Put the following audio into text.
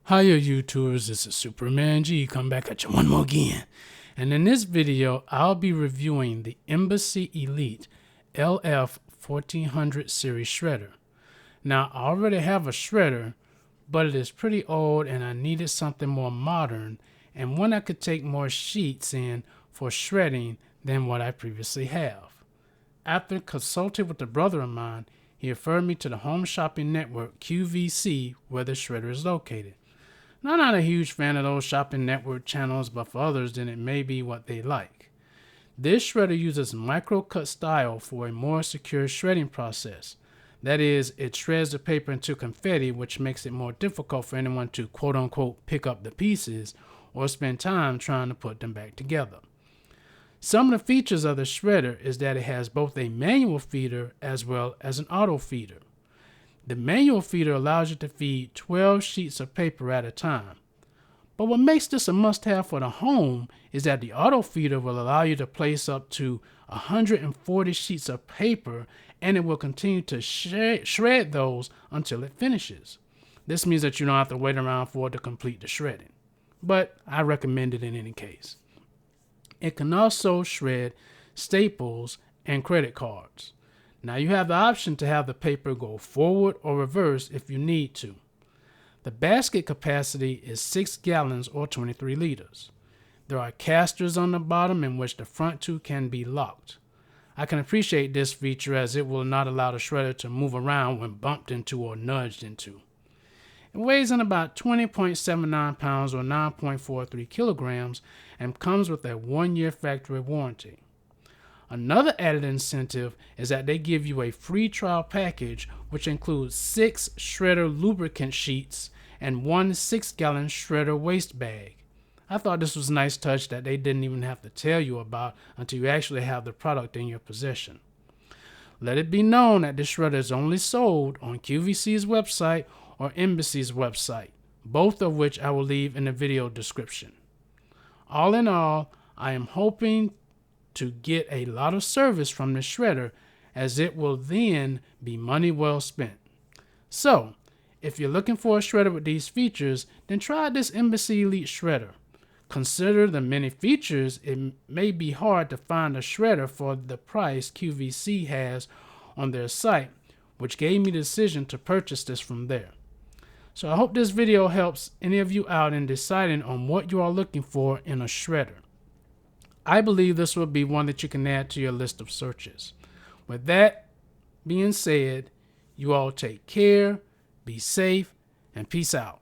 Hiya YouTubers, this is Superman G, come back at you one more again. And in this video, I'll be reviewing the Embassy Elite LP1400 series shredder. Now, I already have a shredder, but it is pretty old and I needed something more modern and one that could take more sheets in for shredding than what I previously have. After consulting with a brother of mine, he referred me to the home shopping network QVC where the shredder is located. Now, I'm not a huge fan of those shopping network channels, but for others, then it may be what they like. This shredder uses micro-cut style for a more secure shredding process. That is, it shreds the paper into confetti, which makes it more difficult for anyone to quote-unquote pick up the pieces or spend time trying to put them back together. Some of the features of the shredder is that it has both a manual feeder as well as an auto feeder. The manual feeder allows you to feed 12 sheets of paper at a time. But what makes this a must-have for the home is that the auto feeder will allow you to place up to 140 sheets of paper, and it will continue to shred those until it finishes. This means that you don't have to wait around for it to complete the shredding. But I recommend it in any case. It can also shred staples and credit cards. Now you have the option to have the paper go forward or reverse if you need to. The basket capacity is 6 gallons or 23 liters. There are casters on the bottom in which the front two can be locked. I can appreciate this feature as it will not allow the shredder to move around when bumped into or nudged into. It weighs in about 20.79 pounds or 9.43 kilograms and comes with a 1-year factory warranty. Another added incentive is that they give you a free trial package which includes 6 shredder lubricant sheets and 1 6-gallon shredder waste bag. I thought this was a nice touch that they didn't even have to tell you about until you actually have the product in your possession. Let it be known that this shredder is only sold on QVC's website or Embassy's website, both of which I will leave in the video description. All in all, I am hoping to get a lot of service from the shredder, as it will then be money well spent. So, if you're looking for a shredder with these features, then try this Embassy Elite shredder. Consider the many features, it may be hard to find a shredder for the price QVC has on their site, which gave me the decision to purchase this from there. So I hope this video helps any of you out in deciding on what you are looking for in a shredder. I believe this will be one that you can add to your list of searches. With that being said, you all take care, be safe, and peace out.